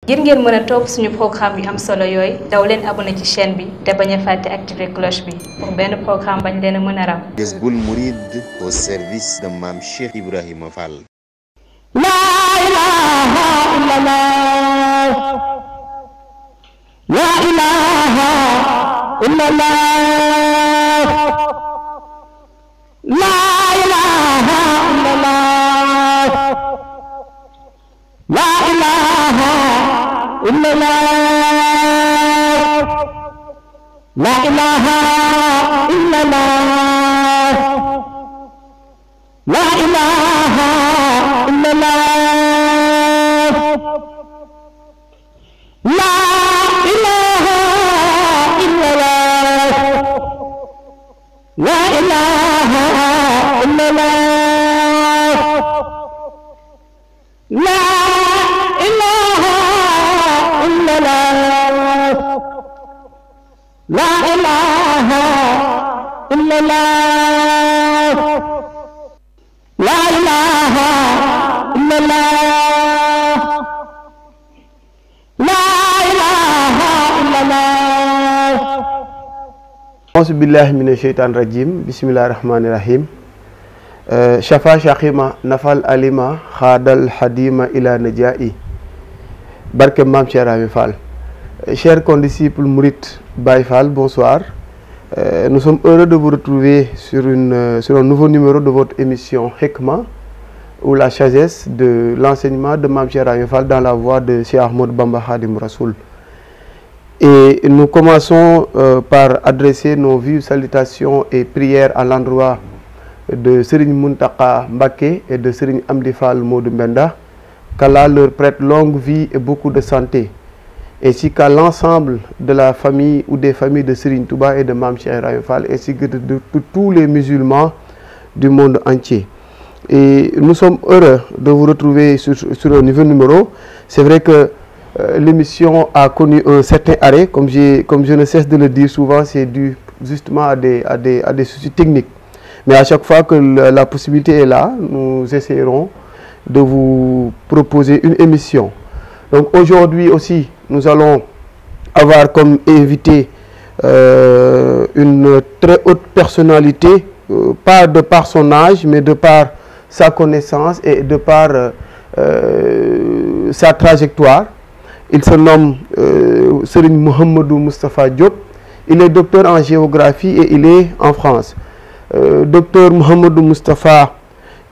ngir ngeen mën a topp suñu programme yu am solo yooyu daw leen abonné ci chaîne bi te bañ a fàtte activer cloche bi pour benn programme bañ leen a mën a ram. Jazboul Mouride au service de Mame Cheikh Ibrahima Fall. La ilaha illallah, la ilaha illallah, la ilaha illallah, la ilaha illallah, la ilaha illallah, la ilaha illallah, la ilaha illallah, la ilaha illallah, la ilaha illallah, la ilaha illallah, la ilaha illallah, la ilaha illallah. Auzu billahi minash shaitanir rajim. Bismillahir rahmanir rahim. Shafa shaqima nafal alima khadal hadima ila najai. Barke Mame Cheikh Ibrahima Fall. Chers condisciples mourides Baye Fall, bonsoir. Nous sommes heureux de vous retrouver sur un nouveau numéro de votre émission Hikma, ou la sagesse de l'enseignement de Mame Cheikh Ibrahima Fall dans la voix de Cheikh Ahmadou Bamba Khadim Rassoul. Et nous commençons par adresser nos vives salutations et prières à l'endroit de Serigne Muntaka Mbacké et de Serigne Amdi Fall Modou Mbenda, qu'Allah leur prête longue vie et beaucoup de santé, ainsi qu'à l'ensemble de la famille ou des familles de Serigne Touba et de Mame Cheikh Ibrahima Fall, ainsi que de tous les musulmans du monde entier. Et nous sommes heureux de vous retrouver sur un nouveau numéro. C'est vrai que l'émission a connu un certain arrêt, comme je ne cesse de le dire souvent, c'est dû justement à des soucis techniques. Mais à chaque fois que la possibilité est là, nous essaierons de vous proposer une émission. Donc aujourd'hui aussi, nous allons avoir comme invité une très haute personnalité, pas de par son âge, mais de par sa connaissance et de par sa trajectoire. Il se nomme Serigne Mouhamadou Moustapha Diop. Il est docteur en géographie et il est en France. Docteur Mouhamadou Moustapha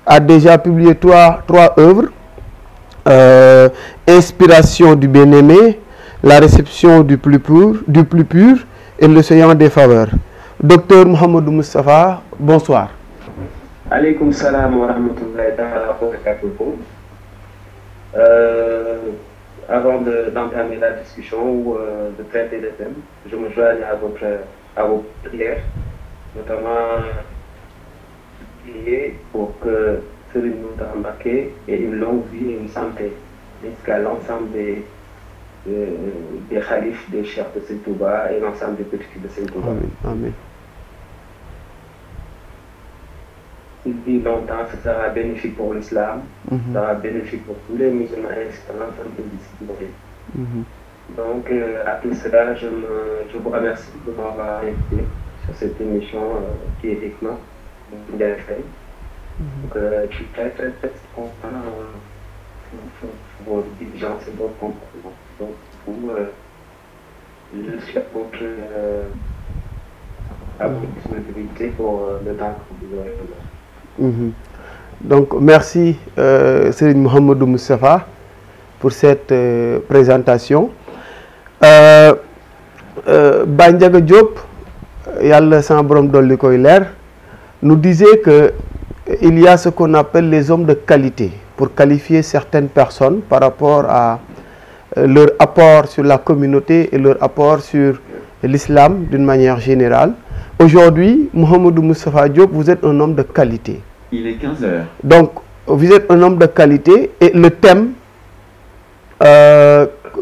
a déjà publié trois œuvres. Inspiration du bien-aimé, la réception du plus pur et l'océan des faveurs. Docteur Mouhamadou Moustapha, bonsoir. Alaykoum salam wa rahmatullahi wa barakatuh. Avant d'entamer la discussion ou de traiter le thème, je me joigne à vos prières, notamment prier pour que Serigne Mountakha Mbacké ait une longue vie et une santé, ainsi qu'à l'ensemble des khalifes, des chefs de Serigne Touba et l'ensemble des petits de Serigne Touba. Amen. Amen. Il dit longtemps, ce sera bénéfique pour l'islam, ce sera bénéfique pour tous les musulmans et l'ensemble des disciples. Donc, à tout cela, je vous remercie de m'avoir invité sur cette émission qui est Hikma, Donc, je suis très content pour vos diligences et votre comportement. Donc, je suis à votre disponibilité pour le temps que vous aurez. Donc merci Serigne Mouhamadou Moustapha pour cette présentation. Baye Ndiaga Diop yàlla sama borom dolli koy leer nous disait que il y a ce qu'on appelle les hommes de qualité pour qualifier certaines personnes par rapport à leur apport sur la communauté et leur apport sur l'islam d'une manière générale. Aujourd'hui, Mouhamadou Moustapha Diop, vous êtes un homme de qualité. Il est 15 heures. Donc, vous êtes un homme de qualité et le thème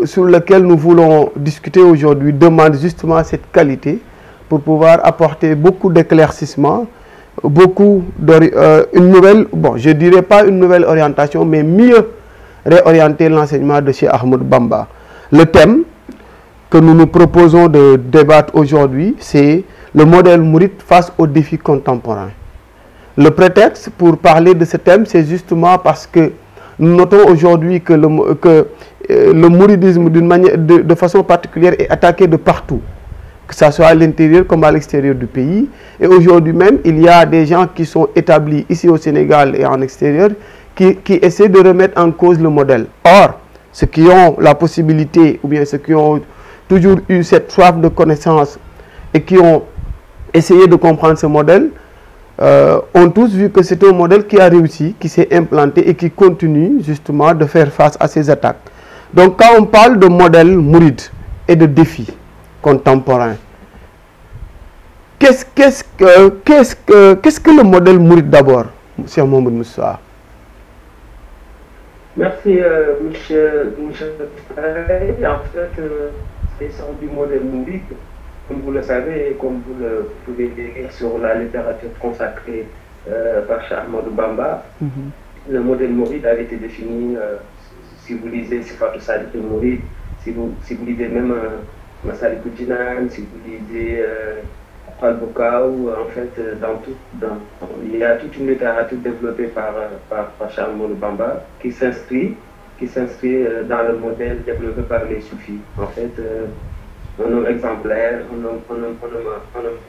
sur lequel nous voulons discuter aujourd'hui demande justement cette qualité pour pouvoir apporter beaucoup d'éclaircissements, une nouvelle, bon, je dirais pas une nouvelle orientation, mais mieux réorienter l'enseignement de Cheikh Ahmadou Bamba. Le thème que nous nous proposons de débattre aujourd'hui, c'est le modèle mouride face aux défis contemporains. Le prétexte pour parler de ce thème, c'est justement parce que nous notons aujourd'hui que le mouridisme, de façon particulière, est attaqué de partout, que ce soit à l'intérieur comme à l'extérieur du pays. Et aujourd'hui même, il y a des gens qui sont établis ici au Sénégal et en extérieur qui essaient de remettre en cause le modèle. Or, ceux qui ont la possibilité, ou bien ceux qui ont toujours eu cette soif de connaissance et qui ont essayé de comprendre ce modèle, ont tous vu que c'est un modèle qui a réussi, qui s'est implanté et qui continue justement de faire face à ces attaques. Donc quand on parle de modèle mouride et de défis contemporains, qu'est-ce que le modèle mouride d'abord, M. Mohamed Moussa? Merci, monsieur. En fait, l'essence du modèle mouride, comme vous le savez et comme vous le pouvez lire sur la littérature consacrée par Cheikh Ahmadou Bamba, le modèle mouride a été défini, si vous lisez Sifatou Sadiq Mouride, si vous lisez même Massalikul Jinan, si vous lisez Al-Bukaou, en fait, il y a toute une littérature développée par Cheikh Ahmadou Bamba qui s'inscrit dans le modèle développé par les soufis. En fait, un homme exemplaire, un homme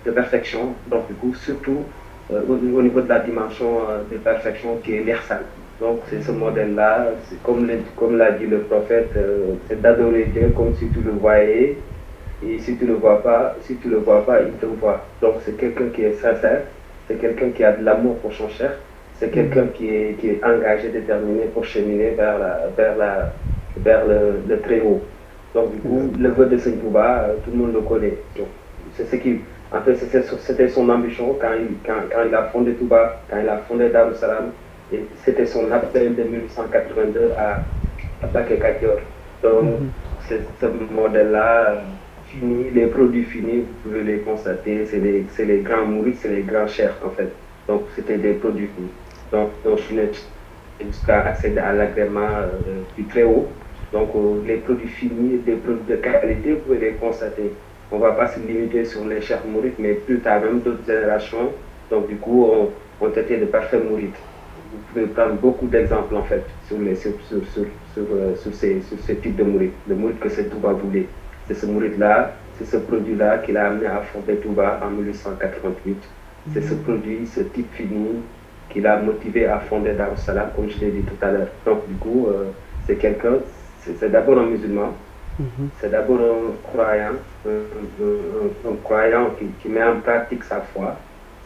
de perfection, donc du coup, surtout au niveau de la dimension de perfection qui est l'ihsan. Donc c'est ce modèle-là, comme l'a dit le prophète, c'est d'adorer Dieu comme si tu le voyais, et si tu ne le vois pas, il te voit. Donc c'est quelqu'un qui est sincère, c'est quelqu'un qui a de l'amour pour son cher, c'est quelqu'un qui est engagé, déterminé pour cheminer vers le très haut. Donc du coup, le vœu de Seigne Touba, tout le monde le connaît. C'est ce qui, en fait, c'était son ambition quand il a fondé Touba, quand il a fondé Darou Salam, et c'était son appel de 1882 à Baké Kadior. Donc ce modèle-là, fini, les produits finis, vous pouvez les constater, c'est les grands mourides, c'est les grands chers en fait. Donc c'était des produits finis. Donc jusqu'à accéder à l'agrément du très haut. Donc les produits finis, des produits de qualité, vous pouvez les constater. On ne va pas se limiter sur les chers mourides, mais plus tard même d'autres générations, donc du coup, ont été de parfaits mourides. Vous pouvez prendre beaucoup d'exemples en fait sur ce type de mouride. Le mouride que c'est Touba voulait. C'est ce mouride-là, c'est ce produit-là qu'il a amené à fonder Touba en 1888. C'est ce produit, ce type fini, qui l'a motivé à fonder Darou Salam, comme je l'ai dit tout à l'heure. Donc du coup, c'est quelqu'un, c'est d'abord un musulman, c'est d'abord un croyant qui met en pratique sa foi.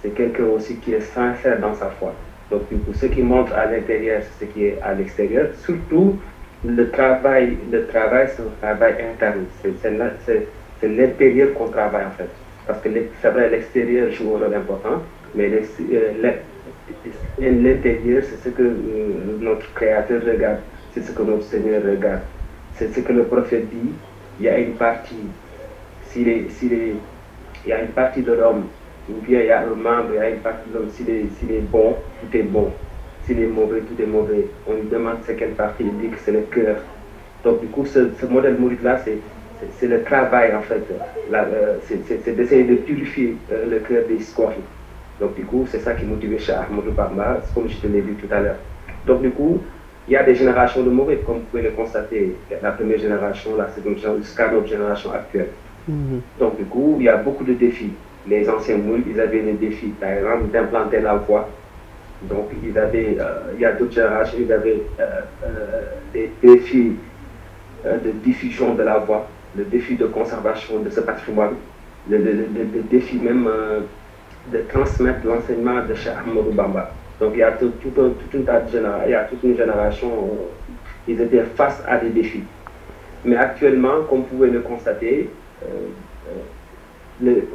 C'est quelqu'un aussi qui est sincère dans sa foi. Donc du coup, ce qui montre à l'intérieur, c'est ce qui est à l'extérieur. Surtout, le travail, c'est un travail interne. C'est l'intérieur qu'on travaille en fait. Parce que c'est vrai, l'extérieur joue un rôle important, mais l'intérieur, c'est ce que notre Créateur regarde, c'est ce que notre Seigneur regarde. C'est ce que le prophète dit. Il y a une partie, il y a une partie de l'homme, ou bien il y a un membre, il y a une partie de l'homme, s'il est bon, tout est bon. S'il est mauvais, tout est mauvais. On lui demande c'est quelle partie, il dit que c'est le cœur. Donc du coup, ce modèle mouride-là, c'est le travail en fait. C'est d'essayer de purifier le cœur des scories. Donc du coup, c'est ça qui motivait Cheikh Ahmadou Bamba, comme je te l'ai dit tout à l'heure. Donc du coup, il y a des générations de mourides, comme vous pouvez le constater. La première génération, la seconde génération, jusqu'à notre génération actuelle. Donc du coup, il y a beaucoup de défis. Les anciens mourides, ils avaient des défis, par exemple, d'implanter la voie. Donc il y a d'autres générations, ils avaient des défis de diffusion de la voix, le défi de conservation de ce patrimoine, le défi même de transmettre l'enseignement de Cheikh Ahmadou Bamba. Donc il y a toute une génération, ils étaient face à des défis. Mais actuellement, comme vous pouvez le constater,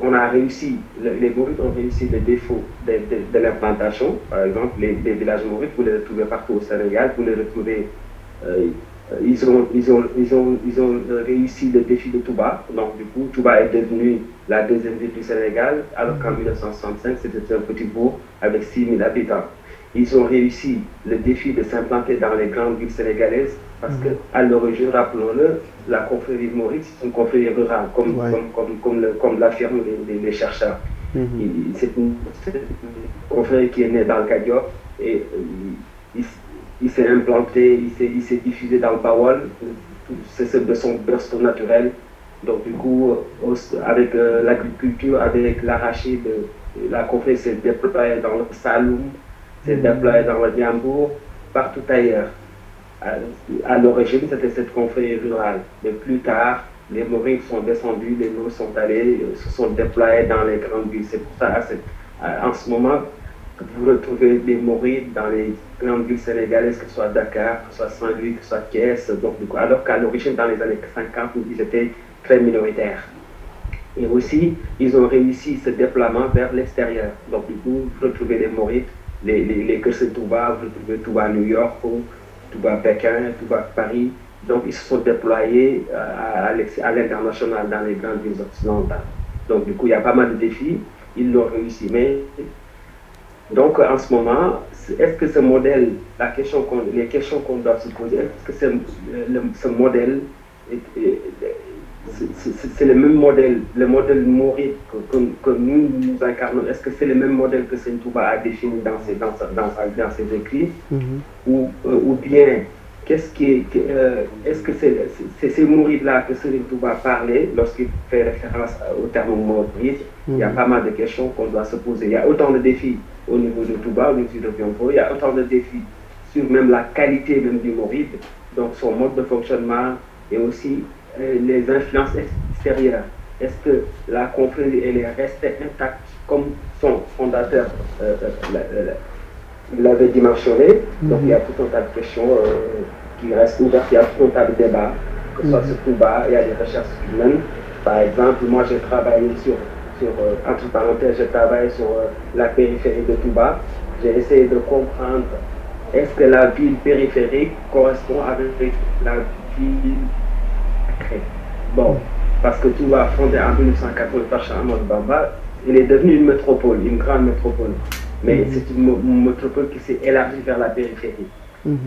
on a réussi, les mourides ont réussi les défauts de l'implantation. Par exemple, les villages mourides, vous les retrouvez partout au Sénégal, vous les retrouvez, ils ont réussi le défi de Touba. Donc du coup, Touba est devenu la deuxième ville du Sénégal, alors qu'en 1965, c'était un petit bourg avec 6 000 habitants. ils ont réussi le défi de s'implanter dans les grandes villes sénégalaises parce qu'à l'origine, rappelons-le, la confrérie maurite, c'est une confrérie rurale, comme l'affirment les chercheurs. C'est une confrérie qui est née dans le Kayor et il s'est implanté, il s'est diffusé dans le Bawol, c'est de son berceau naturel. Donc du coup, avec l'agriculture, avec l'arachide, la confrérie s'est déployée dans le Saloum, s'est déployée dans le Diambour, partout ailleurs. À l'origine, c'était cette confrérie rurale. Mais plus tard, les Maurites sont descendus, les Maurites sont allés, se sont déployés dans les grandes villes. C'est pour ça, en ce moment, vous retrouvez des Maurites dans les grandes villes sénégalaises, que ce soit Dakar, que ce soit Saint-Louis, que ce soit Thiès. Donc, du coup, alors qu'à l'origine, dans les années 50, ils étaient très minoritaires. Et aussi, ils ont réussi ce déploiement vers l'extérieur. Donc, du coup, vous retrouvez les Maurites, les Kersen Touba, vous retrouvez Touba New York, Touba Pékin, Touba Paris. Donc, ils se sont déployés à l'international dans les grandes villes occidentales. Donc, du coup, il y a pas mal de défis. Ils l'ont réussi. Mais, donc, en ce moment, est-ce que ce modèle, les questions qu'on doit se poser, est-ce que ce modèle, c'est le même modèle, le modèle maurite que nous incarnons, est-ce que c'est le même modèle que Serigne Touba a défini dans ses écrits, ou bien est-ce que c'est ces mourides-là que Serigne Touba parlait lorsqu'il fait référence au terme mouride? Il y a pas mal de questions qu'on doit se poser. Il y a autant de défis au niveau de Touba, au niveau de Bianco, il y a autant de défis sur même la qualité même du mouride, donc son mode de fonctionnement et aussi les influences extérieures. Est-ce que la confrérie elle est restée intacte comme son fondateur l'avait dimensionné? Donc il y a tout un tas de questions qui restent ouvertes, il y a tout un tas de débats, que ce soit sur Touba, il y a des recherches humaines. Par exemple, moi j'ai travaillé entre parenthèses, j'ai travaillé sur la périphérie de Touba. J'ai essayé de comprendre est-ce que la ville périphérique correspond avec la ville. Bon, parce que Touba, fondé en 1980 par Cheikh Ahmadou Bamba, il est devenu une métropole, une grande métropole. Mais c'est une métropole qui s'est élargie vers la périphérie.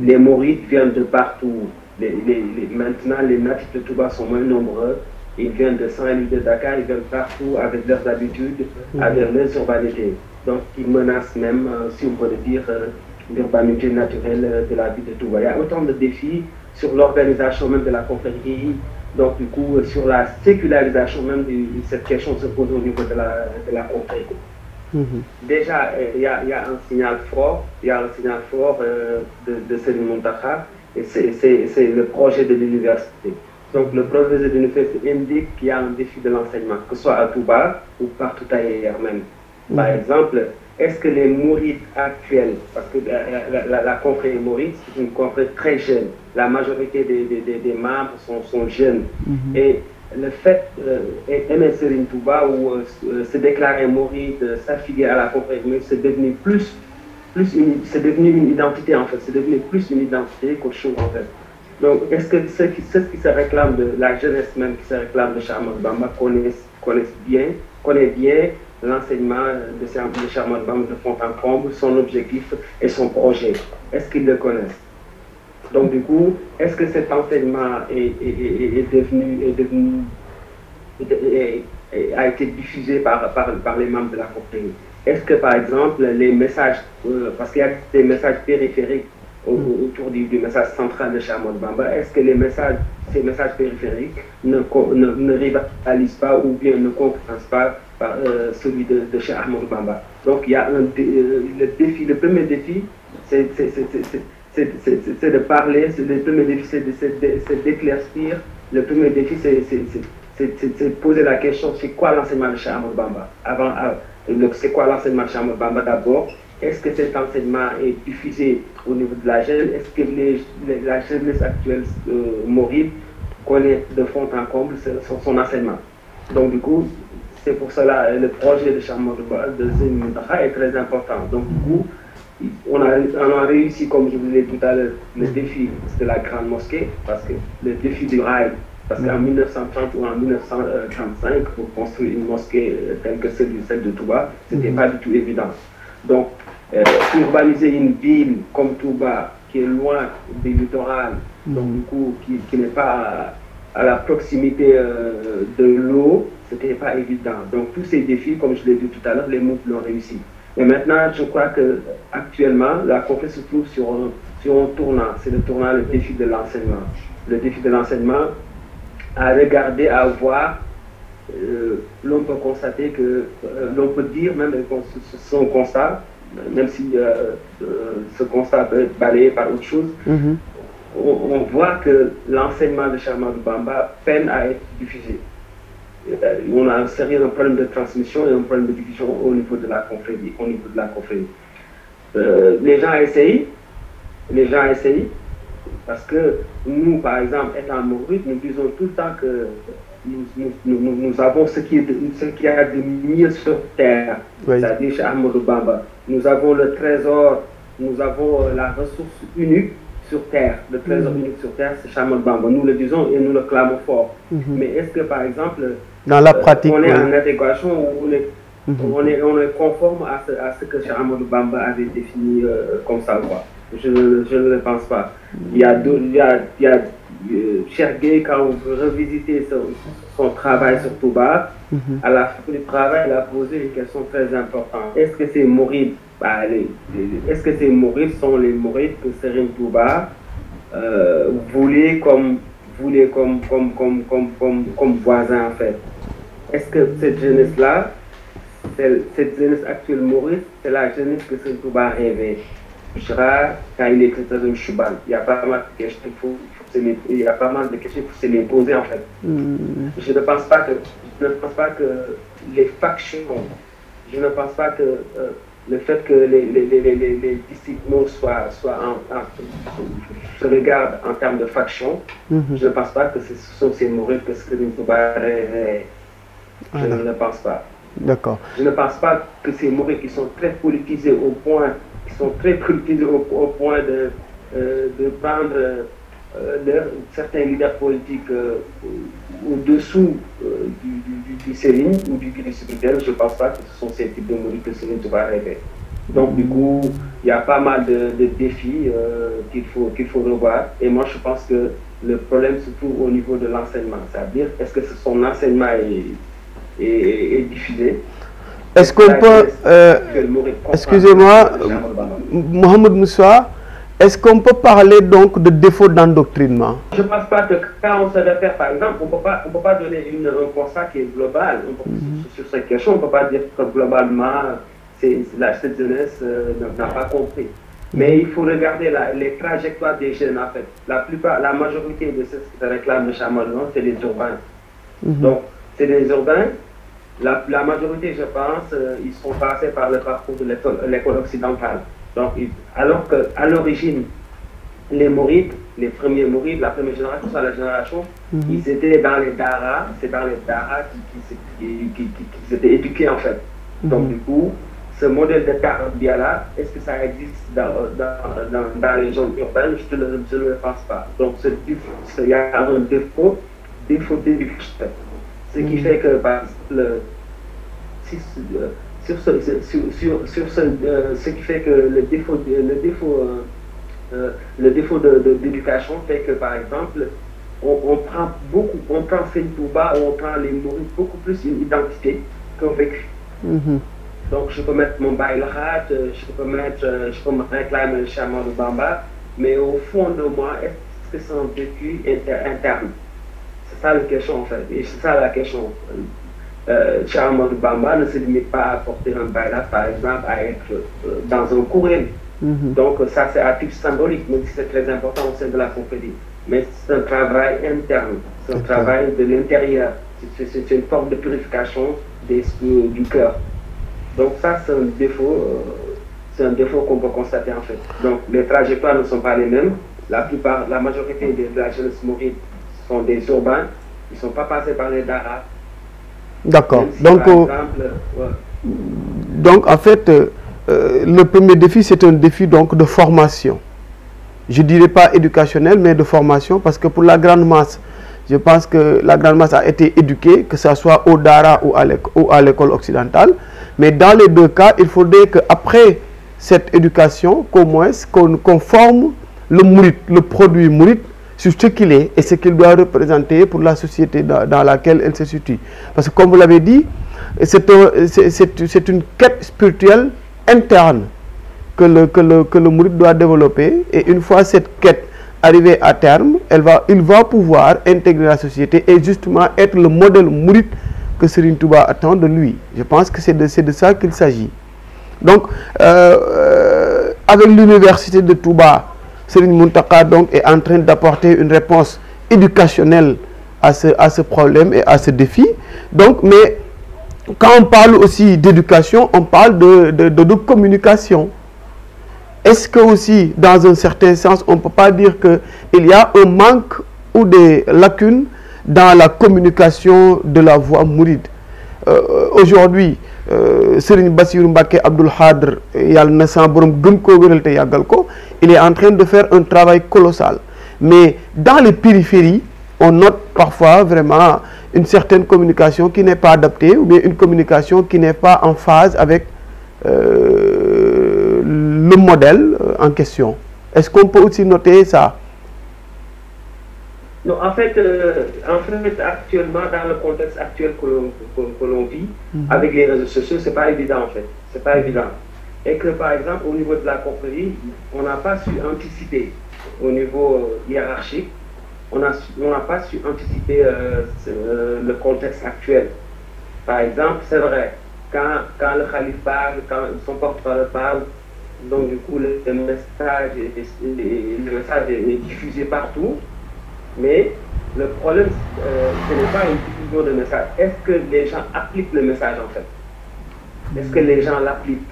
Les Maurites viennent de partout. Maintenant, les natifs de Touba sont moins nombreux. Ils viennent de Saint-Louis, de Dakar, ils viennent partout avec leurs habitudes, avec leurs urbanités. Donc, ils menacent même, si on peut le dire, l'urbanité naturelle de la ville de Touba. Il y a autant de défis sur l'organisation même de la confrérie. Donc, du coup, sur la sécularisation même de cette question se pose au niveau de la confrérie. Déjà, il y a un signal fort, de Serigne Mountakha, et c'est le projet de l'université. Donc, le projet de l'université indique qu'il y a un défi de l'enseignement, que ce soit à Touba ou partout ailleurs même. Par exemple, est-ce que les mourides actuels, parce que la confrérie mouride, c'est une confrérie très jeune, la majorité des membres sont jeunes, et le fait d'aimer Serigne Touba ou se déclarer mouride, s'affilier à la confrérie mouride, c'est devenu c'est devenu une identité en fait, c'est devenu plus une identité qu'autre chose en fait. Donc, est-ce que ceux qui se réclament de la jeunesse même, qui se réclament de Cheikh Ahmadou Bamba, connaissent bien l'enseignement de Cheikh Ahmadou Bamba de fond en comble, son objectif et son projet? Est-ce qu'ils le connaissent? Donc, du coup, est-ce que cet enseignement a été diffusé par les membres de la confrérie? Est-ce que, par exemple, les messages, parce qu'il y a des messages périphériques autour du message central de Cheikh Ahmadou Bamba, est-ce que ces messages périphériques ne rivalisent pas ou bien ne concurrencent pas par celui de Cheikh Ahmadou Bamba? Donc, il y a le premier défi, c'est de parler, le premier défi, c'est d'éclaircir. Le premier défi, c'est de poser la question, c'est quoi l'enseignement de Cheikh Ahmadou Bamba? C'est quoi l'enseignement de Cheikh Ahmadou Bamba d'abord? Est-ce que cet enseignement est diffusé au niveau de la jeune? Est-ce que la jeunesse actuelle mouride connaît de fond en comble son enseignement? Donc, du coup, c'est pour cela le projet de Cheikh Ahmadou Bamba, de Serigne Mountakha, est très important. Donc, du coup, on a réussi, comme je vous l'ai dit tout à l'heure, le défi de la grande mosquée, parce que le défi du rail, parce qu'en 1930 ou en 1935, pour construire une mosquée telle que celle de Touba, ce n'était pas du tout évident. Donc, urbaniser une ville comme Touba, qui est loin du littoral, donc du coup, qui n'est pas à la proximité de l'eau, ce n'était pas évident. Donc tous ces défis, comme je l'ai dit tout à l'heure, les MOOC l'ont réussi. Et maintenant, je crois qu'actuellement, la conférence se trouve sur un tournant. C'est le tournant, le défi de l'enseignement. Le défi de l'enseignement, à regarder, à voir, l'on peut constater que, l'on peut dire même son constat, même si ce constat peut être balayé par autre chose, on voit que l'enseignement de Cheikh Ahmadou Bamba peine à être diffusé. On a un sérieux problème de transmission et un problème de diffusion au niveau de la confrérie. Les gens essayent, parce que nous, par exemple, étant mourides, nous disons tout le temps que nous avons ce qu'il y a de mieux sur terre, c'est-à-dire Cheikh Ahmadou Bamba. Nous avons le trésor, nous avons la ressource unique sur terre. Le trésor unique sur terre, c'est Cheikh Ahmadou Bamba. Nous le disons et nous le clamons fort. Mais est-ce que, par exemple, dans la pratique, on est en adéquation, on est conforme à ce que Cheikh Ahmadou Bamba avait défini comme ça, quoi? Je ne le pense pas. Il y a Cheikh Gueye, quand on veut revisiter son travail sur Touba, à la fin du travail, il a posé une question très importante. Est-ce que ces mourides, sont les mourides que Serigne Touba voulait comme voisin, en fait? Est-ce que cette jeunesse-là, cette jeunesse actuelle mouride, c'est la jeunesse que Serigne Touba rêvait? Quand il était dans un Chouban, il y a pas mal de questions qu'il faut se les poser, en fait. Je ne pense pas que les factions, je ne pense pas que le fait que les disciples se regardent en termes de factions, je ne pense pas que ce sont ces mourides que Serigne Touba rêvait. Je ne le pense pas. D'accord. Je ne pense pas que ces mourides qui sont très politisés au point de prendre certains leaders politiques au-dessous du Serigne ou du spirituel. Je ne pense pas que ce sont ces types de mourides que Serigne Touba rêvait. Donc du coup, il y a pas mal de défis qu'il faut revoir. Et moi, je pense que le problème se trouve au niveau de l'enseignement. C'est-à-dire, est-ce que son enseignement est diffusé? Est-ce qu'on peut, excusez-moi, Mohamed Moussa, est-ce qu'on peut parler donc de défaut d'endoctrinement? Je ne pense pas que quand on se réfère, par exemple, on ne peut pas donner un constat qui est global. Sur cette question, on ne peut pas dire que globalement, cette jeunesse n'a pas compris. Mais il faut regarder les trajectoires des jeunes, en fait. La majorité de ceux qui se réclament de Cheikh Ahmadou Bamba, c'est les urbains. Donc, c'est des urbains. La majorité, je pense, ils sont passés par le parcours de l'école occidentale. Donc, alors qu'à l'origine, les mourides, les premiers mourides, la première génération, c'est la génération, ils étaient dans les daras, c'est dans les daras qu'ils étaient éduqués, en fait. Donc, du coup, ce modèle de tarbiya-là, est-ce que ça existe dans les zones urbaines? Je ne le pense pas. Donc, il y a un défaut d'éducation. Ce qui fait que, par exemple, ce qui fait que le défaut d'éducation fait que, par exemple, on prend Serigne Touba, on prend les mourides beaucoup plus une identité qu'un vécu. Donc, je peux mettre mon bail lahat, je peux me réclamer le Cheikh Ahmadou Bamba, mais au fond de moi, est-ce que c'est un vécu interne? C'est ça la question, en fait. Et c'est ça la question. Cheikh Ahmadou Bamba ne se limite pas à porter un baylat, par exemple, à être dans un courrier. Donc, ça, c'est à titre symbolique, même si c'est très important au sein de la confrérie. Mais c'est un travail interne, c'est un travail de l'intérieur. C'est une forme de purification du cœur. Donc, ça, c'est un défaut qu'on peut constater, en fait. Donc, les trajectoires ne sont pas les mêmes. La majorité de la jeunesse mouride sont des urbains, ils ne sont pas passés par les daras. D'accord. Si, Donc, donc, en fait, le premier défi, c'est un défi donc, de formation. Je ne dirais pas éducationnel, mais de formation, parce que pour la grande masse, je pense que la grande masse a été éduquée, que ce soit au dara ou à l'école occidentale. Mais dans les deux cas, il faudrait qu'après cette éducation, qu'au moins qu'on forme le mouride, le produit mouride, sur ce qu'il est et ce qu'il doit représenter pour la société dans laquelle elle se situe. Parce que comme vous l'avez dit, c'est une quête spirituelle interne que le mouride doit développer, et une fois cette quête arrivée à terme, il va pouvoir intégrer la société et justement être le modèle mouride que Serigne Touba attend de lui. Je pense que c'est de ça qu'il s'agit. Donc, avec l'université de Touba, Serigne Mountakha donc est en train d'apporter une réponse éducationnelle à ce problème et à ce défi. Donc, mais quand on parle aussi d'éducation, on parle de communication. Est-ce que aussi, dans un certain sens, on ne peut pas dire qu'il y a un manque ou des lacunes dans la communication de la voie mouride? Aujourd'hui, Serigne Bassirou Mbacké Abdoul Khadr, il est en train de faire un travail colossal. Mais dans les périphéries, on note parfois vraiment une certaine communication qui n'est pas adaptée, ou bien une communication qui n'est pas en phase avec le modèle en question. Est-ce qu'on peut aussi noter ça? Non, en fait, actuellement, dans le contexte actuel que l'on vit, avec les réseaux sociaux, c'est pas évident en fait. C'est pas évident. Et que par exemple, au niveau de la confrérie, on n'a pas su anticiper au niveau hiérarchique, on n'a pas su anticiper le contexte actuel. Par exemple, c'est vrai, quand le Khalif parle, quand son porte-parole parle, donc du coup le message est diffusé partout, mais le problème, ce n'est pas une diffusion de message. Est-ce que les gens appliquent le message en fait? Est-ce que les gens l'appliquent?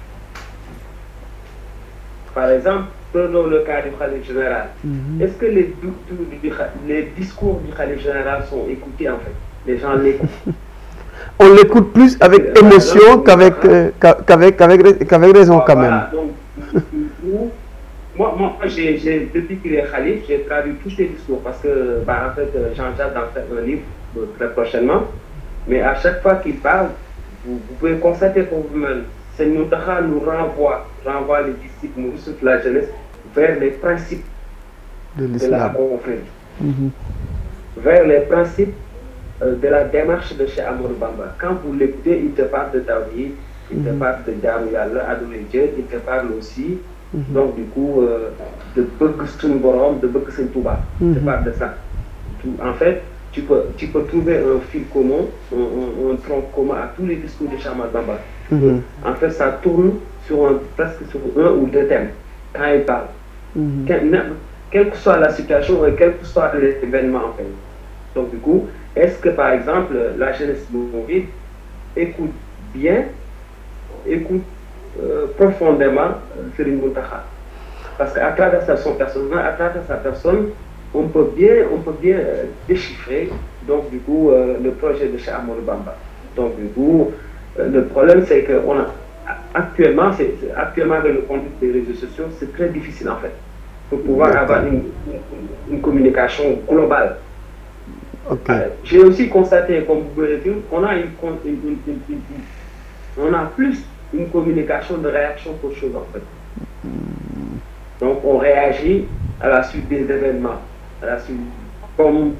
Par exemple, prenons le cas du Khalif général. Est-ce que les discours du Khalif général sont écoutés en fait? Les gens l'écoutent. On l'écoute plus avec émotion qu'avec raison quand même. Donc, moi depuis qu'il est Khalif, j'ai traduit tous ses discours parce que, en fait, Jean-Jacques d'en faire un livre très prochainement. Mais à chaque fois qu'il parle, vous pouvez constater pour vous-même, Serigne Mountakha nous renvoie les disciples, nous surtout la jeunesse, vers les principes de la confrérie, vers les principes de la démarche de Cheikh Ahmadou Bamba. Quand vous l'écoutez, il te parle de Tawhid, il te parle de Jaamu Yàlla, adorer Dieu, il te parle aussi, donc du coup, de bëgg suñu borom, de bëgg Serigne Touba. Il te parle de ça. En fait, tu peux trouver un fil commun, un tronc commun à tous les discours de Cheikh Ahmadou Bamba. En fait, ça tourne presque sur un ou deux thèmes quand il parle. Quelle que soit la situation et quel que soit l'événement en fait. Donc du coup, est-ce que par exemple la jeunesse mouride écoute bien, écoute profondément Serigne Mountakha? Parce qu'à travers son personnage, à travers sa personne, on peut bien déchiffrer donc du coup le projet de Cheikh Ahmadou Bamba. Donc du coup, le problème c'est que actuellement avec le contexte des réseaux sociaux, c'est très difficile en fait pour pouvoir avoir une communication globale. J'ai aussi constaté, comme vous pouvez le dire, qu'on a on a plus une communication de réaction qu'autre chose en fait. Donc on réagit à la suite des événements, à la suite, comme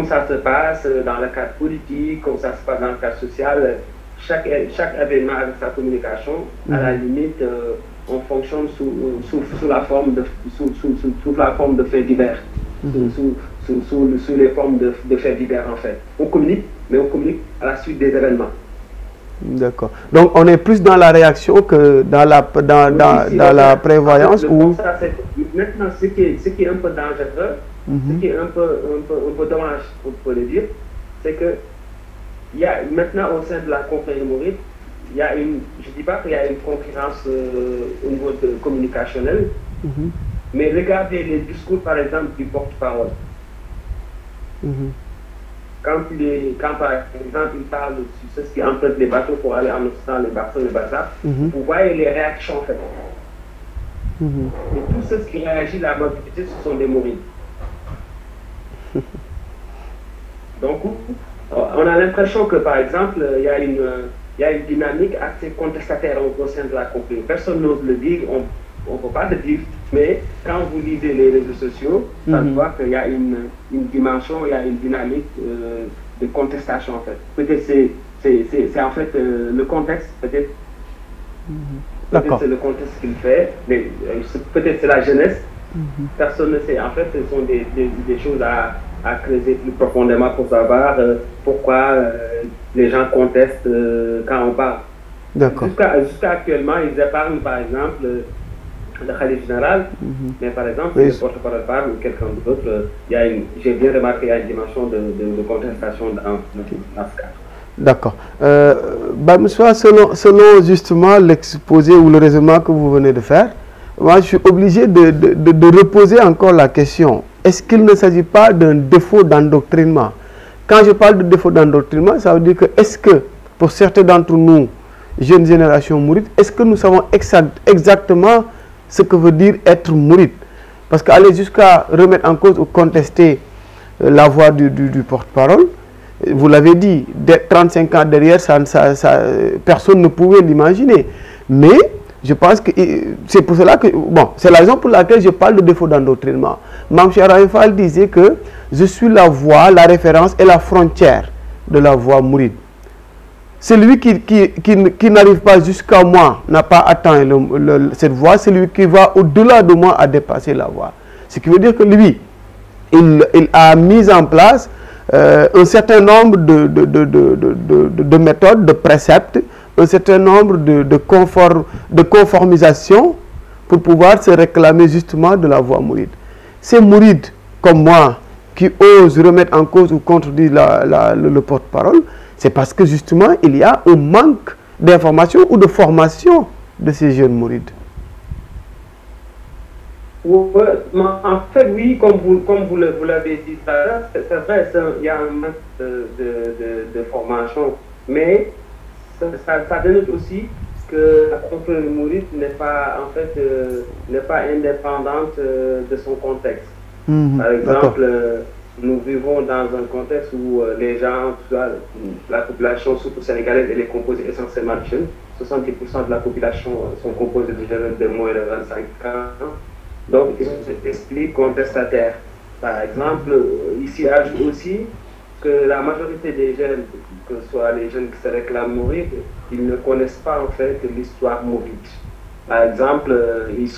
ça se passe dans le cadre politique, comme ça se passe dans le cadre social. Chaque événement avec sa communication, à la limite, on fonctionne sous la forme de faits divers, sous les formes de faits divers en fait. On communique, mais on communique à la suite des événements. D'accord. Donc on est plus dans la réaction que dans la prévoyance ou... Maintenant, ce qui est un peu dangereux, ce qui est un peu dommage, on peut le dire, c'est que il y a maintenant au sein de la confrérie mouride, il y a je ne dis pas qu'il y a une concurrence au niveau communicationnel, mais regardez les discours par exemple du porte-parole. Quand par exemple il parle sur ce qui emprunte les bateaux pour aller en Occident, les bateaux, les bazars, vous voyez les réactions en fait. Et tous ceux qui réagissent, la majorité, ce sont des mourides. Donc, on a l'impression que, par exemple, il y a il y a une dynamique assez contestataire au sein de la confrérie. Personne n'ose le dire, on ne peut pas le dire, mais quand vous lisez les réseaux sociaux, ça se voit qu'il y a une dimension, il y a une dynamique de contestation en fait. Peut-être c'est en fait le contexte, peut-être. Peut-être c'est le contexte qu'il fait, mais peut-être c'est la jeunesse. Personne ne sait. En fait, ce sont des choses à creuser plus profondément pour savoir pourquoi les gens contestent quand on parle. D'accord. Jusqu'à actuellement, ils épargnent par exemple le khalife général, mais par exemple, si le porte-parole parle ou quelqu'un d'autre, j'ai bien remarqué qu'il y a une dimension de contestation dans ce cas. D'accord. Monsieur, selon justement l'exposé ou le raisonnement que vous venez de faire, moi je suis obligé de reposer encore la question. Est-ce qu'il ne s'agit pas d'un défaut d'endoctrinement? Quand je parle de défaut d'endoctrinement, ça veut dire que est-ce que pour certains d'entre nous, jeune génération mouride, est-ce que nous savons exactement ce que veut dire être mouride? Parce qu'aller jusqu'à remettre en cause ou contester la voix du porte-parole, vous l'avez dit, 35 ans derrière, personne ne pouvait l'imaginer. Mais je pense que c'est pour cela que, bon, c'est la raison pour laquelle je parle de défaut d'endoctrinement. Mame Cheikh Ibrahima Fall disait que je suis la voie, la référence et la frontière de la voie mouride. Celui qui n'arrive pas jusqu'à moi, n'a pas atteint cette voie, c'est lui qui va au-delà de moi à dépasser la voie. Ce qui veut dire que lui, il a mis en place un certain nombre de méthodes, de préceptes, un certain nombre de conformisation pour pouvoir se réclamer justement de la voie mouride. Ces mourides comme moi qui osent remettre en cause ou contredire le porte-parole, c'est parce que justement il y a un manque d'information ou de formation de ces jeunes mourides. En fait, oui, comme vous l'avez dit, c'est vrai, il y a un manque de formation, mais ça dénote aussi que la confrérie mouride n'est pas, en fait, n'est pas indépendante de son contexte. Par exemple, nous vivons dans un contexte où les gens, la population, surtout sénégalaise, elle est composée essentiellement de jeunes. 70% de la population sont composés de jeunes de moins de 25 ans. Donc, ils ont cet esprit contestataire. Par exemple, ici, ajoute aussi que la majorité des jeunes, que ce soit les jeunes qui se réclament mourides, ils ne connaissent pas en fait l'histoire mouride. Par exemple, ils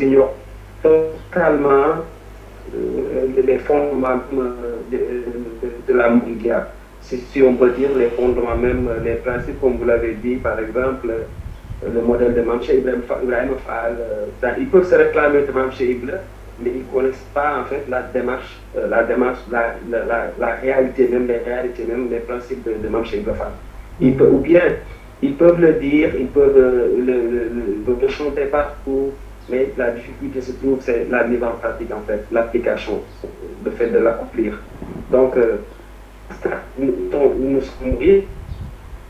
ignorent totalement les fondements de la mouride. Si on peut dire les fondements même, les principes, comme vous l'avez dit, par exemple, le modèle de Mame Cheikh Ibrahima Fall, ils peuvent se réclamer de Mame Cheikh Ibrahima, mais ils ne connaissent pas en fait la démarche, la réalité même, les principes de Mame Cheikh Ibrahima Fall. Ou bien, ils peuvent le dire, ils peuvent le chanter partout, mais la difficulté se trouve, c'est la mise en pratique en fait, l'application, le fait de l'accomplir. Donc, nous sommes mourides.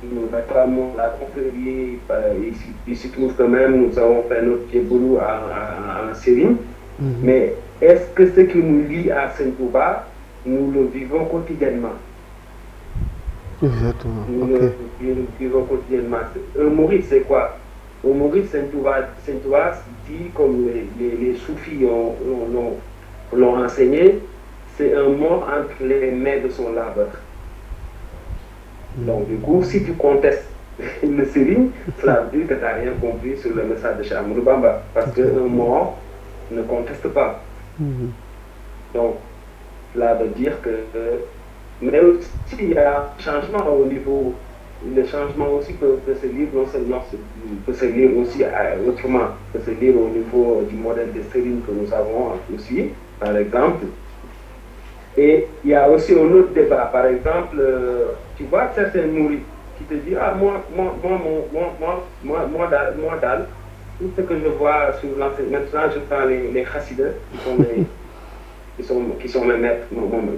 Nous réclamons la confrérie, il se trouve quand même, nous avons fait notre boulot en Syrie, mais est-ce que ce qui nous lie à Saint-Touba, nous le vivons quotidiennement? Exactement. Nous le vivons quotidiennement. Un mouride, c'est quoi? Un mouride, Saint-Touba dit, comme les soufis l'ont enseigné, c'est un mort entre les mains de son laveur. Donc, du coup, si tu contestes le Sérine, cela veut dire que tu n'as rien compris sur le message de Cheikh Ahmadou Bamba. Parce qu'un mort ne conteste pas. Donc, cela veut dire que. Mais aussi, il y a un changement au niveau. Le changement aussi peut se lire non seulement, peut se lire aussi autrement, peut se lire au niveau du modèle de Sérine que nous avons aussi, par exemple. Et il y a aussi un autre débat, par exemple, tu vois certains mourides qui te disent, ah moi, tout ce que je vois sur l'enseignement, maintenant je prends les chassides qui sont mes maîtres,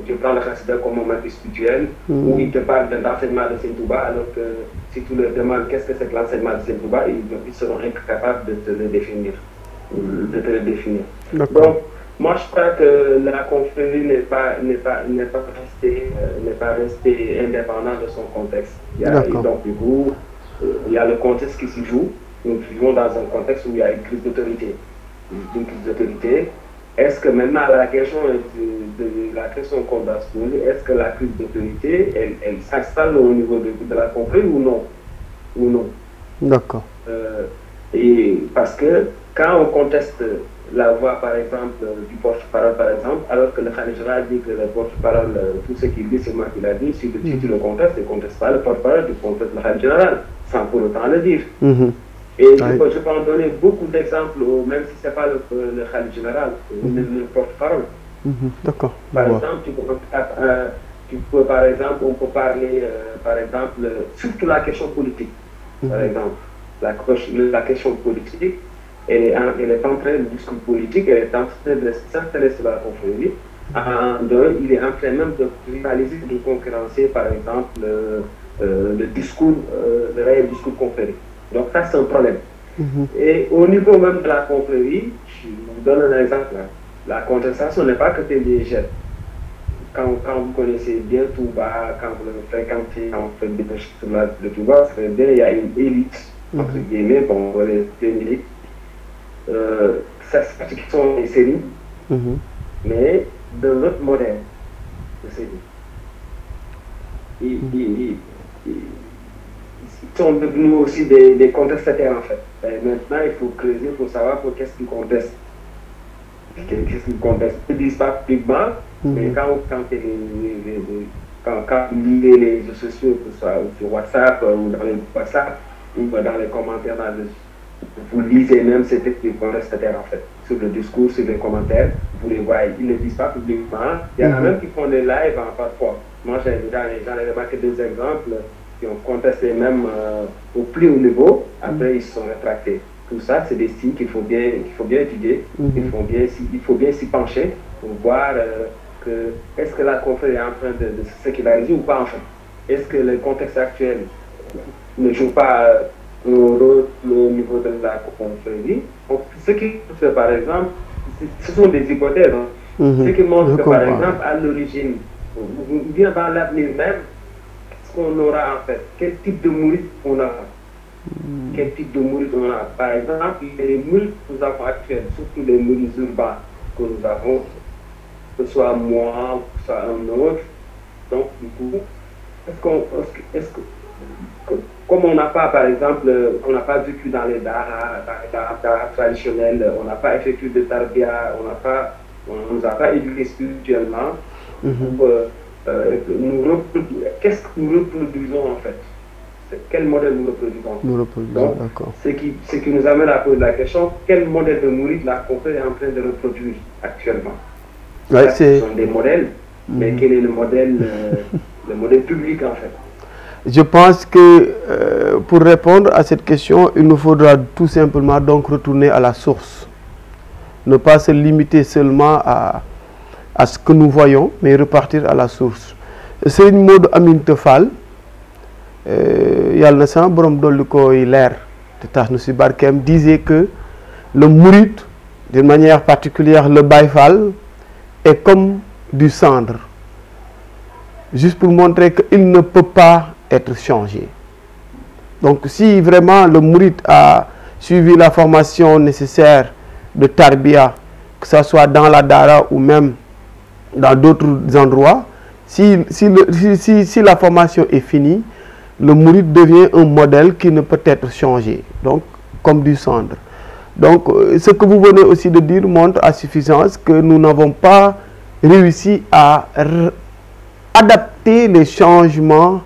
je prends le chassidin comme mon maître spirituel, où ils te parlent d'enseignement de Saint-Touba, alors que si tu leur demandes qu'est-ce que c'est que l'enseignement de Saint-Touba, ils seront incapables de te le définir. Donc, Moi, je crois que la confrérie n'est pas restée indépendante de son contexte. Donc, du coup, il y a le contexte qui se joue. Nous vivons dans un contexte où il y a une crise d'autorité. Est-ce que maintenant la question qu'on doit se poser, est-ce que la crise d'autorité, elle s'installe au niveau de la confrérie ou non? D'accord. Et parce que quand on conteste la voix, par exemple, du porte-parole, par exemple, alors que le Khalife général dit que le porte-parole, tout ce qu'il dit, c'est moi qui l'a dit, si tu le contestes, il ne conteste pas le porte-parole, tu contestes le Khalife général, sans pour autant le dire. Et je peux en donner beaucoup d'exemples, même si ce n'est pas le Khalife général, le porte-parole. D'accord. Par exemple, on peut parler, par exemple, surtout la question politique. Par exemple, la question politique, elle est en train de discuter politique, elle est en train de s'installer sur la confrérie. Il est en train même de rivaliser, de concurrencer, par exemple, le réel discours confrérie. Donc ça, c'est un problème. Et au niveau même de la confrérie, je vous donne un exemple. La contestation n'est pas que des jeunes. Quand vous connaissez bien Touba, quand vous le fréquentez, quand vous faites des recherches sur le Touba, c'est bien, il y a une élite, entre guillemets, bon, on est une élite. Ça, c'est qui sont des séries, mais de notre modèle de série. Ils sont devenus aussi des contestataires en fait. Et maintenant, il faut creuser pour savoir qu'est-ce qu'ils contestent. Qu'est-ce qu'ils contestent. Ils ne disent pas publiquement, mais quand vous lisez les réseaux sociaux, que ce soit sur WhatsApp ou dans les WhatsApp, ou dans les commentaires, vous lisez même ces textes des contestataires en fait. Sur le discours, sur les commentaires, vous les voyez. Ils ne le disent pas publiquement. Il y en a même qui font des lives parfois. Moi, j'en ai remarqué deux exemples qui ont contesté même au plus haut niveau. Après, ils se sont rétractés. Tout ça, c'est des signes qu'il faut bien étudier. Il faut bien s'y pencher pour voir que est-ce que la confrérie est en train de se séculariser ou pas en fait. Est-ce que le contexte actuel ne joue pas un rôle au niveau de la confrérie? Ce qui fait par exemple, ce sont des hypothèses. Ce qui montre que par exemple, à l'origine, ou bien dans l'avenir même, ce qu'on aura en fait, quel type de mouride on a. Quel type de mouride on a. Par exemple, les mourides que nous avons actuels, surtout les mourides urbains que nous avons, que ce soit moi, que ce soit un autre. Donc, du coup, comme on n'a pas, par exemple, on n'a pas vécu dans les dara traditionnels, on n'a pas effectué de tarbia, on ne nous a pas éduqués spirituellement, qu'est-ce que nous reproduisons en fait? Quel modèle nous reproduisons? Donc, ce qui nous amène à poser la question, quel modèle de mouride la confrérie est en train de reproduire actuellement? Ce sont des modèles, mais quel est le modèle public en fait? Je pense que pour répondre à cette question, il nous faudra tout simplement donc retourner à la source. Ne pas se limiter seulement à ce que nous voyons, mais repartir à la source. C'est une mode Amin Tefal. Yal na sama borom dolli koy leer te tax nu ci barkeem disait que le mouride, d'une manière particulière le Baye Fall, est comme du cendre. Juste pour montrer qu'il ne peut pas être changé. Donc si vraiment le mouride a suivi la formation nécessaire de Tarbia, que ce soit dans la Dara ou même dans d'autres endroits, si la formation est finie, le mouride devient un modèle qui ne peut être changé, donc comme du cendre. Donc ce que vous venez aussi de dire montre à suffisance que nous n'avons pas réussi à adapter les changements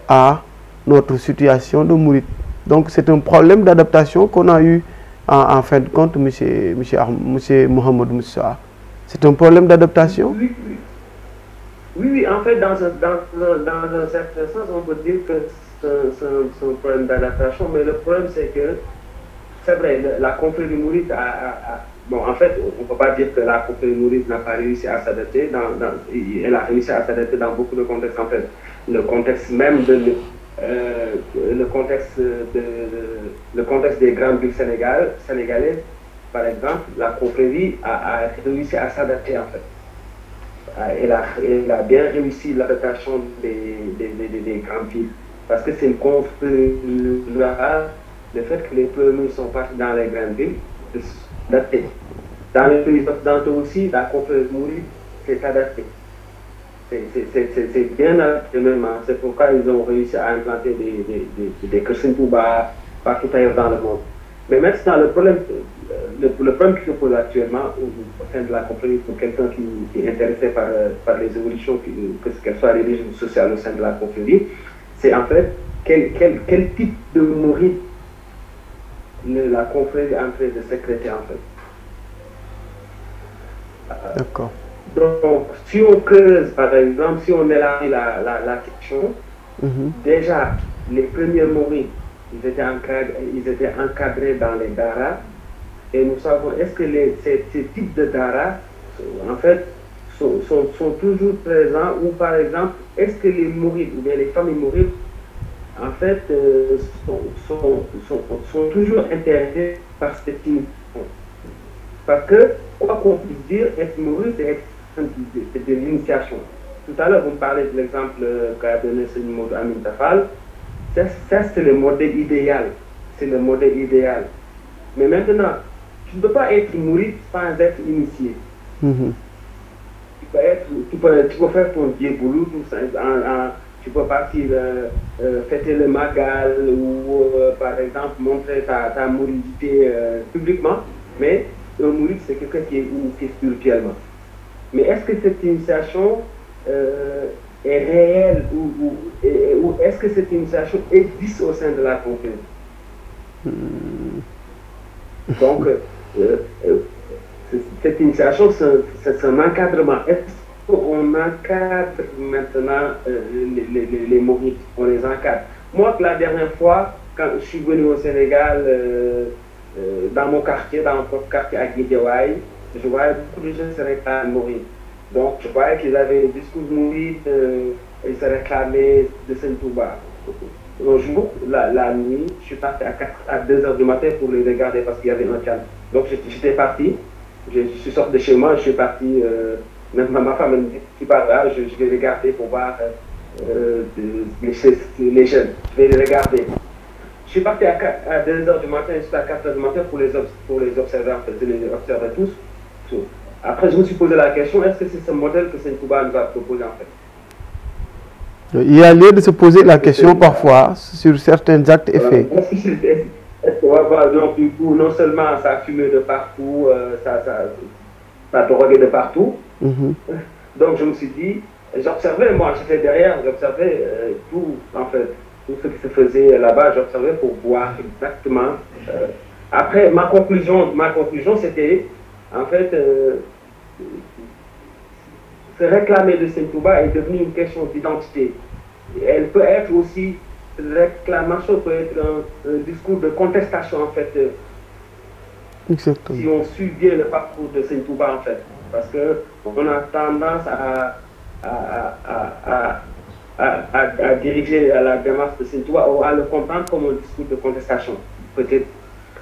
à notre situation de mouride. Donc c'est un problème d'adaptation qu'on a eu en fin de compte, monsieur Mohamed Moussa. C'est un problème d'adaptation? Oui, en fait, dans un certain sens, on peut dire que c'est un problème d'adaptation, mais le problème c'est que, c'est vrai, la confrérie mouride bon, en fait, on ne peut pas dire que la confrérie mouride n'a pas réussi à s'adapter, elle a réussi à s'adapter dans beaucoup de contextes, en fait. Le contexte même le contexte des grandes villes sénégalaises, par exemple, la confrérie a réussi à s'adapter en fait. Elle a bien réussi l'adaptation des grandes villes. Parce que c'est une confrérie, le fait que les premiers sont partis dans les grandes villes, de s'adapter. Dans les pays occidentaux aussi, la confrérie mouride s'est adaptée. C'est bien adapté même. C'est pourquoi ils ont réussi à implanter des Kersen Touba partout ailleurs dans le monde. Mais maintenant, le problème qui se pose actuellement au sein de la confrérie pour quelqu'un qui est intéressé par les évolutions, qu'elles soient religieuses ou sociales au sein de la confrérie, c'est en fait quel type de mouride la confrérie est en train de sécréter en fait. D'accord. Donc, si on creuse, par exemple, si on élargit la question, déjà, les premiers mourides, ils étaient encadrés dans les daras, et nous savons, est-ce que ces types de daras, en fait, sont toujours présents, ou par exemple, est-ce que les mourides, ou bien les familles mourides, en fait, sont toujours intéressés par cette initiation. Parce que, quoi qu'on puisse dire, être mouride, c'est de l'initiation. Tout à l'heure, vous me parlez de l'exemple qu'a donné ce numéro d'Amin Tafal. Ça, c'est le modèle idéal. C'est le modèle idéal. Mais maintenant, tu ne peux pas être mouride sans être initié. Tu peux faire ton diéboulou, tu peux partir fêter le magal ou par exemple montrer ta mouridité publiquement, mais un mouride c'est quelqu'un qui est initié spirituellement. Mais est-ce que cette initiation est réelle ou est-ce que cette initiation existe au sein de la confrérie? Donc, cette initiation, c'est un encadrement. Est-ce qu'on encadre maintenant les mourides? On les encadre. Moi, la dernière fois, quand je suis venu au Sénégal, dans mon quartier, dans mon propre quartier à Guédiawaye, je voyais beaucoup de jeunes se réclamer mourides. Donc, je voyais qu'ils avaient des discours mourides, ils se réclamaient de Sen Touba. Un jour, la nuit, je suis parti à 2h du matin pour les regarder parce qu'il y avait un calme. Donc, j'étais parti, je suis sorti de chez moi, je suis parti, même ma femme me dit, tu pars là, je vais regarder pour voir les jeunes, je vais les regarder. Je suis parti à 2h du matin, jusqu'à 4h du matin pour les observer, en fait, je les observais tous. Après, je me suis posé la question, est-ce que c'est ce modèle que Sen Touba nous a proposé en fait? Il y a lieu de se poser la question parfois sur certains actes et faits. Donc, du coup, non seulement ça a fumé de partout, ça drogué de partout. Donc, je me suis dit, j'observais, moi, j'étais derrière, j'observais tout, en fait, tout ce qui se faisait là-bas, j'observais pour voir exactement. Après, ma conclusion c'était, en fait, se réclamer de Sen Touba est devenu une question d'identité. Elle peut être aussi, réclamation peut être un discours de contestation en fait. Exactement. Si on suit bien le parcours de Sen Touba en fait. Parce qu'on a tendance à diriger à la démarche de Sen Touba ou à le comprendre comme un discours de contestation. Peut-être.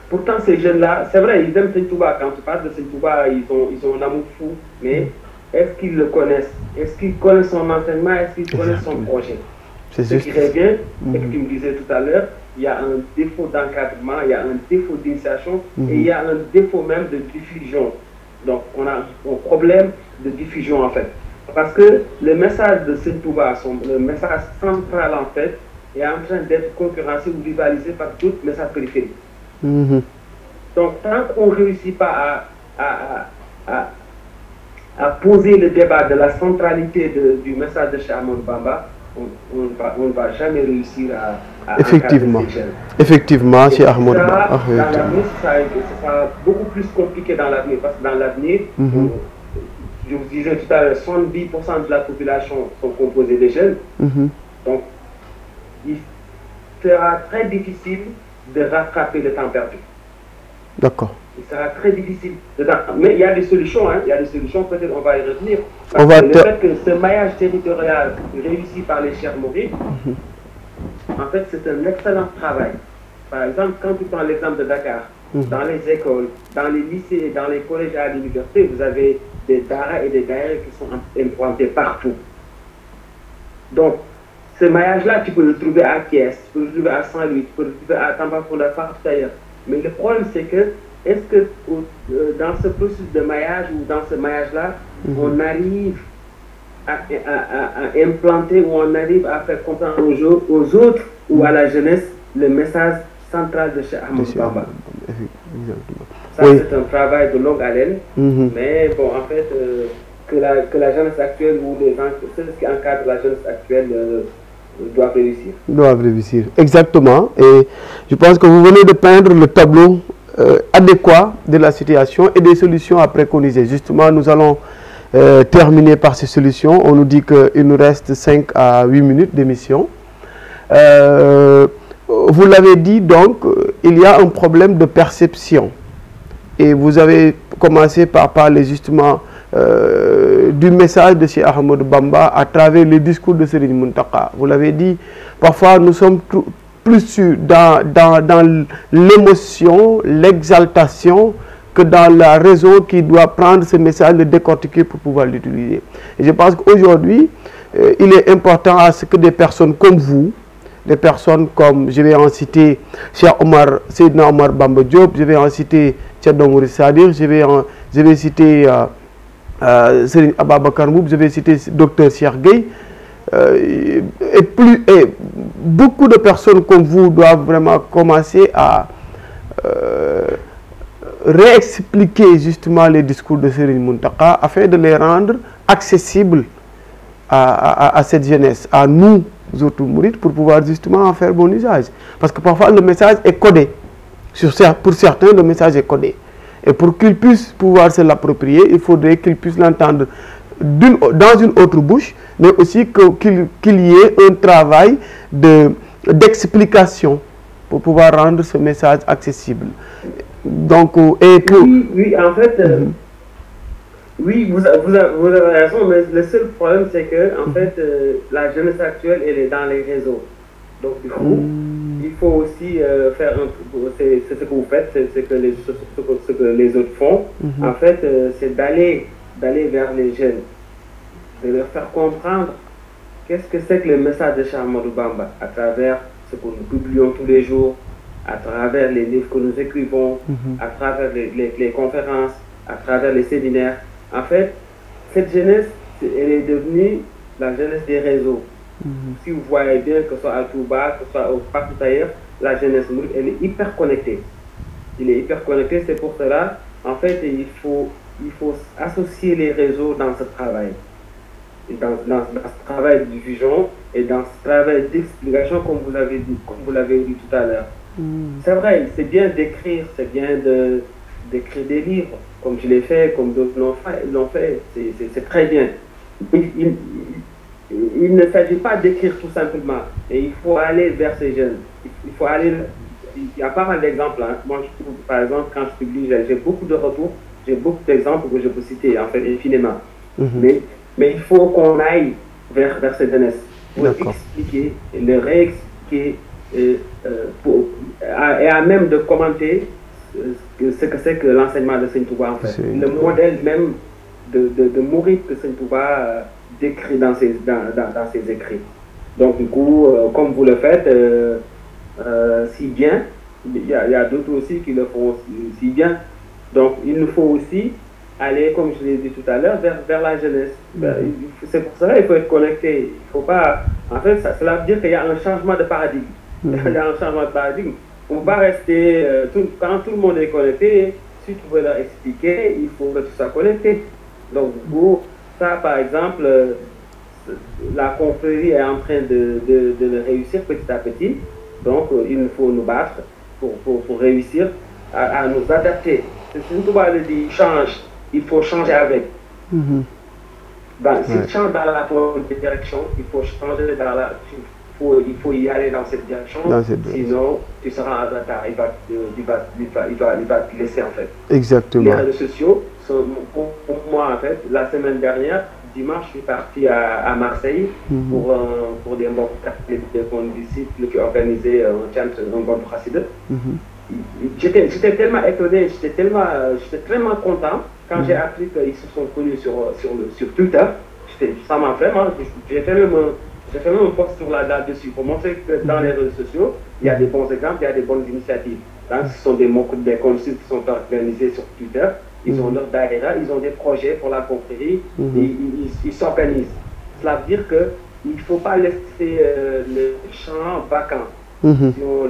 Pourtant ces jeunes-là, c'est vrai, ils aiment Sen Touba. Quand tu parles de Sen Touba, ils ont un amour fou, mais est-ce qu'ils le connaissent? Est-ce qu'ils connaissent son enseignement? Est-ce qu'ils connaissent son projet? Ce qui revient, et que tu me disais tout à l'heure, il y a un défaut d'encadrement, il y a un défaut d'initiation et il y a un défaut même de diffusion. Donc on a un problème de diffusion en fait. Parce que le message de Sen Touba, le message central en fait, est en train d'être concurrencé ou rivalisé par d'autres messages périphériques. Donc tant qu'on ne réussit pas à poser le débat de la centralité du message de Cheikh Ahmadou Bamba, on ne va jamais réussir à effectivement, effectivement, Cheikh Ahmadou Bamba. Dans l'avenir, ça sera beaucoup plus compliqué dans l'avenir, parce que dans l'avenir, je vous disais tout à l'heure, 70% de la population sont composés de jeunes. Donc, il sera très difficile de rattraper le temps perdu. D'accord. Il sera très difficile. Mais il y a des solutions, hein. Il y a des solutions, peut-être on va y revenir. Parce que le fait que ce maillage territorial réussi par les chers mourides, en fait, c'est un excellent travail. Par exemple, quand tu prends l'exemple de Dakar, Dans les écoles, dans les lycées, dans les collèges et à l'université, vous avez des daara et des daïras qui sont implantés partout. Donc, ce maillage-là, tu peux le trouver à Thiès, tu peux le trouver à Saint-Louis, tu peux le trouver à Tambacounda, partout ailleurs. Mais le problème, c'est que, est-ce que dans ce processus de maillage ou dans ce maillage-là, on arrive à implanter ou on arrive à faire comprendre aux autres ou à la jeunesse le message central de Cheikh Ahmadou Bamba. Ça, c'est un travail de longue haleine, mais bon, en fait, que la jeunesse actuelle ou ceux qui encadrent la jeunesse actuelle doivent réussir. Doivent réussir, exactement. Et je pense que vous venez de peindre le tableau adéquat de la situation et des solutions à préconiser. Justement, nous allons terminer par ces solutions. On nous dit qu'il nous reste 5 à 8 minutes d'émission. Vous l'avez dit, donc, il y a un problème de perception. Et vous avez commencé par parler justement du message de Cheikh Ahmadou Bamba à travers les discours de Serigne Mountakha. Vous l'avez dit, parfois nous sommes plus dans l'émotion, l'exaltation, que dans la raison qui doit prendre ce message, le décortiquer pour pouvoir l'utiliser. Et je pense qu'aujourd'hui, il est important à ce que des personnes comme vous, des personnes comme, je vais en citer Cheikh Seydina Omar Bamba Diop, je vais en citer Thierno Mouride Sadir, je vais citer Serigne Ababacar Mboup, je vais citer Dr Cheikh Gueye, et beaucoup de personnes comme vous doivent vraiment commencer à réexpliquer justement les discours de Serigne Mountakha afin de les rendre accessibles à cette jeunesse, à nous autres mourides, pour pouvoir justement en faire bon usage. Parce que parfois le message est codé. Pour certains, le message est codé. Et pour qu'ils puissent pouvoir se l'approprier, il faudrait qu'ils puissent l'entendre dans une autre bouche, mais aussi qu'il y ait un travail d'explication pour pouvoir rendre ce message accessible. Donc, oui, en fait, oui, vous avez raison, mais le seul problème, c'est que, en fait, la jeunesse actuelle, elle est dans les réseaux. Donc, du coup, il faut aussi faire c'est ce que vous faites, c'est ce que les autres font. En fait, c'est d'aller vers les jeunes, de leur faire comprendre qu'est-ce que c'est que le message de Cheikh Ahmadou Bamba à travers ce que nous publions tous les jours, à travers les livres que nous écrivons, à travers les conférences, à travers les séminaires. En fait, cette jeunesse, elle est devenue la jeunesse des réseaux. Si vous voyez bien, que ce soit à Touba, que ce soit partout ailleurs, la jeunesse, elle est hyper connectée. Il est hyper connecté, c'est pour cela, en fait, il faut associer les réseaux dans ce travail. Et dans ce travail de diffusion et dans ce travail d'explication, comme vous l'avez dit tout à l'heure. C'est vrai, c'est bien d'écrire, c'est bien d'écrire des livres, comme je l'ai fait, comme d'autres l'ont fait, c'est très bien. Il ne s'agit pas d'écrire tout simplement, et il faut aller vers ces jeunes. Il faut aller. Il y a pas mal d'exemples. Hein. Moi, je trouve, par exemple, quand je publie, j'ai beaucoup de retours, j'ai beaucoup d'exemples que je peux citer, en fait, infiniment. Mais il faut qu'on aille vers cette jeunesse pour expliquer, le réexpliquer, et à même de commenter ce que c'est que l'enseignement de Serigne Touba, en fait. Le modèle même de mourir que Serigne Touba décrit dans ses écrits. Donc, du coup, comme vous le faites si bien, il y a d'autres aussi qui le font si bien. Donc, il nous faut aussi aller, comme je l'ai dit tout à l'heure, vers la jeunesse. C'est pour cela qu'il faut être connecté. Il faut pas. En fait, cela veut dire qu'il y a un changement de paradigme. Il y a un changement de paradigme. On va rester. Quand tout le monde est connecté, si tu veux leur expliquer, il faut que tu sois connecté. Donc, pour ça, par exemple, la confrérie est en train de le réussir petit à petit. Donc, il nous faut nous battre pour réussir à nous adapter. Si tout le monde dit change, il faut changer avec. Si tu changes dans la bonne direction, il faut changer dans il faut y aller dans cette direction. Sinon, tu seras en retard. Il va te laisser, en fait. Exactement. Les réseaux sociaux, pour moi, en fait, la semaine dernière, dimanche, je suis parti à Marseille pour des disciples qui organisaient un bon Khassida. j'étais tellement étonné, j'étais tellement content quand j'ai appris qu'ils se sont connus sur Twitter. Ça m'a vraiment, j'ai fait même un post là-dessus pour montrer que dans les réseaux sociaux, il y a des bons exemples, il y a des bonnes initiatives. Donc, ce sont des consultes qui sont organisés sur Twitter. Ils ont leur daïra, ils ont des projets pour la confrérie, ils s'organisent. Cela veut dire qu'il ne faut pas laisser le champ vacant. Si on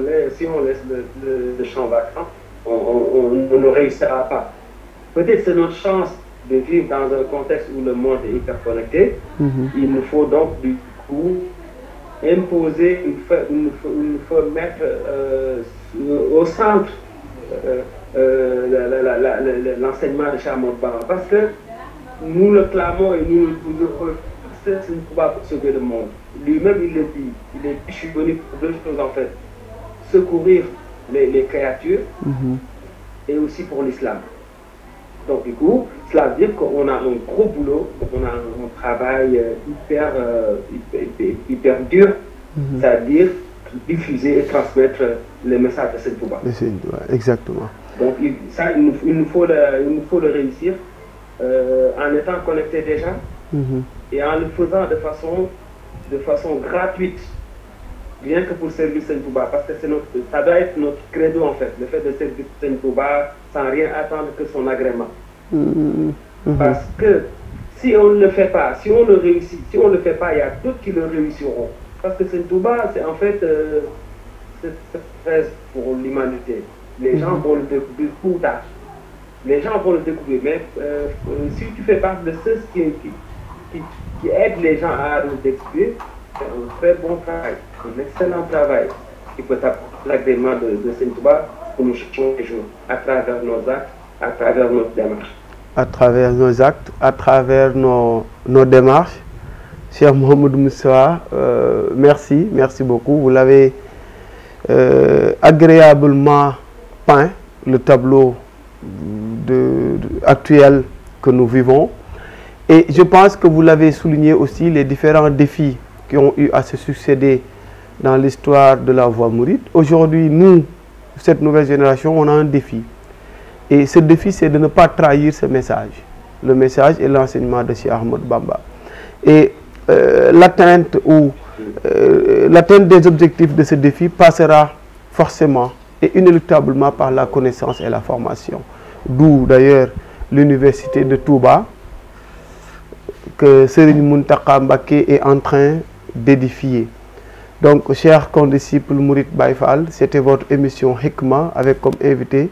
laisse le champ vacant, on ne réussira pas. Peut-être c'est notre chance de vivre dans un contexte où le monde est interconnecté. Il nous faut donc du coup imposer, il nous faut mettre au centre l'enseignement de Cheikh Ahmadou Bamba, parce que nous le clamons et nous le c'est une pouvoir pour sauver le monde. Lui-même il le dit, je suis venu pour deux choses en fait, secourir les créatures et aussi pour l'islam. Donc du coup, cela veut dire qu'on a un gros boulot, on a un travail hyper dur, c'est-à-dire diffuser et transmettre le message de Seigne Touba. Exactement. Donc il nous faut le réussir en étant connecté déjà et en le faisant de façon gratuite, rien que pour servir Seigne Touba, parce que ça doit être notre credo en fait, le fait de servir Seigne Touba sans rien attendre que son agrément. Parce que si on ne le fait pas, si on le réussit, si on ne le fait pas, il y a d'autres qui le réussiront. Parce que Seigne Touba, c'est en fait cette thèse pour l'humanité. Les gens vont le découvrir tout tard. Les gens vont le découvrir, mais si tu fais partie de ceux qui aident les gens à le découvrir, c'est un très bon travail, un excellent travail qui peut apporter l'agrément de Seigne Touba pour nous changer les jours, à travers nos actes, à travers notre démarche. À travers nos actes, à travers nos démarches. Cheikh Mouhamadou Moustapha, merci beaucoup. Vous l'avez agréablement peint, le tableau actuel que nous vivons. Et je pense que vous l'avez souligné aussi, les différents défis qui ont eu à se succéder dans l'histoire de la voie mouride. Aujourd'hui, nous, cette nouvelle génération, on a un défi. Et ce défi, c'est de ne pas trahir ce message. Le message est l'enseignement de Cheikh Ahmadou Bamba. Et l'atteinte des objectifs de ce défi passera forcément et inéluctablement par la connaissance et la formation. D'où d'ailleurs l'université de Touba que Serigne Mountakha Mbacké est en train d'édifier. Donc, chers condisciples Mourides Baye Fall, c'était votre émission Hikma avec comme invité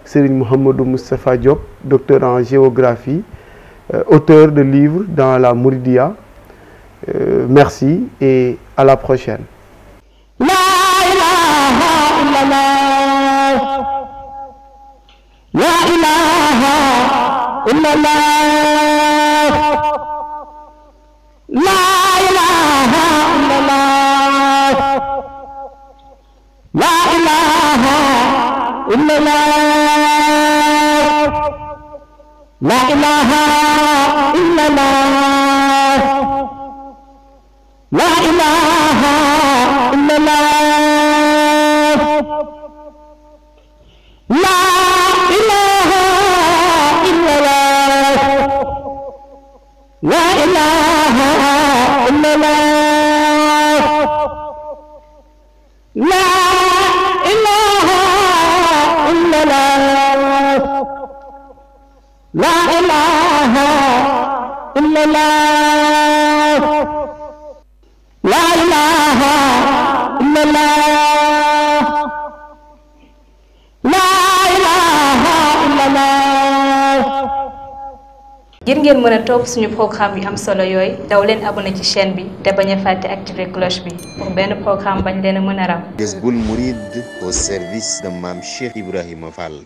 Serigne Mouhamadou Moustapha Diop, docteur en géographie, auteur de livres dans la Mouridia. Merci et à la prochaine. La ilaha illallah, la ilaha illallah, la ilaha illallah, la ilaha illallah, la ilaha illallah, la ilaha illallah, la ilaha illallah, la ilaha illallah, la ilaha illallah, la ilaha illallah, la ilaha illallah, la ilaha illallah. ngir ngeen mën a topp suñu programme yu am solo yooyu daw leen abonné ci chaîne bi te bañ a fàtte activer cloche bi pour benn programme bañ leen a mën a raw. Jazboul Mouride au service de Mame Cheikh Ibrahima Fall.